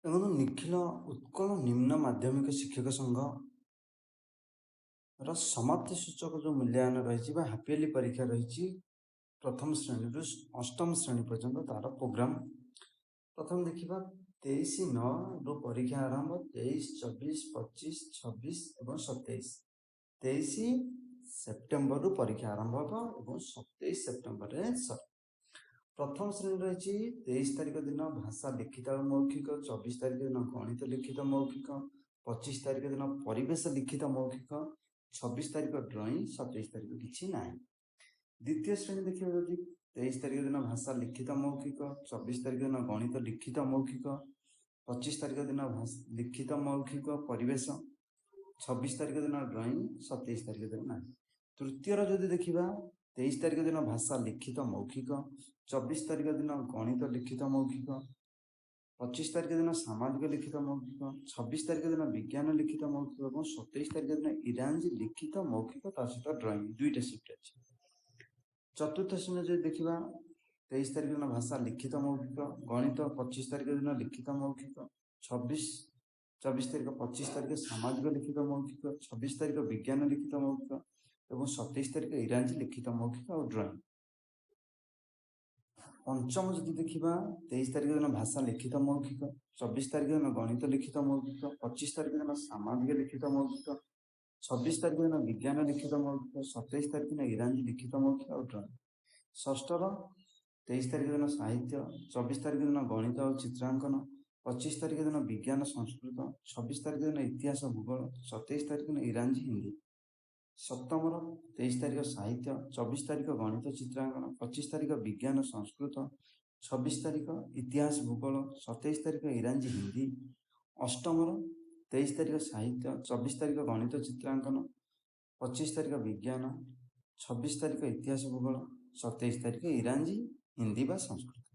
ଦେଖନ୍ତୁ ନିଖିଳ ଉତ୍କଳ ନିମ୍ନ ମାଧ୍ୟମିକ ଶିକ୍ଷକ ସଂଘର ସମାପ୍ତି ସୂଚକ ଯେଉଁ ମୂଲ୍ୟାୟନ ରହିଛି ବା ହାପିଏଲି ପରୀକ୍ଷା ରହିଛି ପ୍ରଥମ ଶ୍ରେଣୀରୁ ଅଷ୍ଟମ ଶ୍ରେଣୀ ପର୍ଯ୍ୟନ୍ତ ତାର ପ୍ରୋଗ୍ରାମ ପ୍ରଥମେ ଦେଖିବା 23/9 ପରୀକ୍ଷା ଆରମ୍ଭ 23, 24, 25, 26 ଏବଂ 27। 23 ସେପ୍ଟେମ୍ବରରୁ ପରୀକ୍ଷା ଆରମ୍ଭ ହେବ ଏବଂ 27 ସେପ୍ଟେମ୍ବରରେ ସରିବ। ପ୍ରଥମ ଶ୍ରେଣୀ ରହିଛି 23 ତାରିଖ ଦିନ ଭାଷା ଲିଖିତ ଓ ମୌଖିକ, 24 ତାରିଖ ଦିନ ଗଣିତ ଲିଖିତ ମୌଖିକ, 25 ତାରିଖ ଦିନ ପରିବେଶ ଲିଖିତ ମୌଖିକ, 26 ତାରିଖ ଡ୍ରଇଂ, 27 ତାରିଖ କିଛି ନାହିଁ। ଦ୍ୱିତୀୟ ଶ୍ରେଣୀ ଦେଖିବାକୁ ଯଦି 23 ତାରିଖ ଦିନ ଭାଷା ଲିଖିତ ମୌଖିକ, 24 ତାରିଖ ଦିନ ଗଣିତ ଲିଖିତ ମୌଖିକ, 25 ତାରିଖ ଦିନ ଲିଖିତ ମୌଖିକ ପରିବେଶ, 26 ତାରିଖ ଦିନ ଡ୍ରଇଂ, 27 ତାରିଖ ଦିନ ନାହିଁ। ତୃତୀୟର ଯଦି ଦେଖିବା 23 ତାରିଖ ଦିନ ଭାଷା ଲିଖିତ ମୌଖିକ, 24 ତାରିଖ ଦିନ ଗଣିତ ଲିଖିତ ମୌଖିକ, 25 ତାରିଖ ଦିନ ସାମାଜିକ ଲିଖିତ ମୌଖିକ, 26 ତାରିଖ ଦିନ ବିଜ୍ଞାନ ଲିଖିତ ମୌଖିକ ଏବଂ 27 ତାରିଖ ଦିନ ଇଂରାଜୀ ଲିଖିତ ମୌଖିକ ତା ସହିତ ଡ୍ରଇଂ, ଦୁଇଟା ଶିଫ୍ଟ ଅଛି। ଚତୁର୍ଥ ଶ୍ରେଣୀ ଯଦି ଦେଖିବା 23 ତାରିଖ ଦିନ ଭାଷା ଲିଖିତ ମୌଖିକ, ଗଣିତ 25 ତାରିଖ ଦିନ ଲିଖିତ ମୌଖିକ, 24 ତାରିଖ 25 ତାରିଖ ସାମାଜିକ ଲିଖିତ ମୌଖିକ, 26 ତାରିଖ ବିଜ୍ଞାନ ଲିଖିତ ମୌଖିକ ଏବଂ 27 ତାରିଖ ଇଂରାଜୀ ଲିଖିତ ମୌଖିକ ଆଉ ଡ୍ରଇଂ। ପଞ୍ଚମ ଯଦି ଦେଖିବା 23 ତାରିଖ ଦିନ ଭାଷା ଲିଖିତ ମୌଖିକ, 24 ତାରିଖ ଦିନ ଗଣିତ ଲିଖିତ ମୌଖିକ, 25 ତାରିଖ ଦିନ ସାମାଜିକ ଲିଖିତ ମୌଖିକ, 26 ତାରିଖ ଦିନ ବିଜ୍ଞାନ ଲିଖିତ ମୌଖିକ, 27 ତାରିଖ ଦିନ ଇଂରାଜୀ ଲିଖିତ ମୌଖିକ ଆଉ ଡ୍ରଇଂ। ଷଷ୍ଠର 23 ତାରିଖ ଦିନ ସାହିତ୍ୟ, 24 ତାରିଖ ଦିନ ଗଣିତ ଆଉ ଚିତ୍ରାଙ୍କନ, 25 ତାରିଖ ଦିନ ବିଜ୍ଞାନ ସଂସ୍କୃତ, 26 ତାରିଖ ଦିନ ଇତିହାସ ଭୂଗୋଳ, 27 ତାରିଖ ଦିନ ଇଂରାଜୀ ହିନ୍ଦୀ। ସପ୍ତମର 23 ତାରିଖ ସାହିତ୍ୟ, 24 ତାରିଖ ଗଣିତ ଚିତ୍ରାଙ୍କନ, 25 ତାରିଖ ବିଜ୍ଞାନ ସଂସ୍କୃତ, 26 ତାରିଖ ଇତିହାସ ଭୂଗୋଳ, 27 ତାରିଖ ଇଂରାଜୀ ହିନ୍ଦୀ। ଅଷ୍ଟମର 23 ତାରିଖ ସାହିତ୍ୟ, 24 ତାରିଖ ଗଣିତ ଚିତ୍ରାଙ୍କନ, 25 ତାରିଖ ବିଜ୍ଞାନ, 26 ତାରିଖ ଇତିହାସ ଭୂଗୋଳ, 27 ତାରିଖ ଇଂରାଜୀ ହିନ୍ଦୀ ବା ସଂସ୍କୃତ।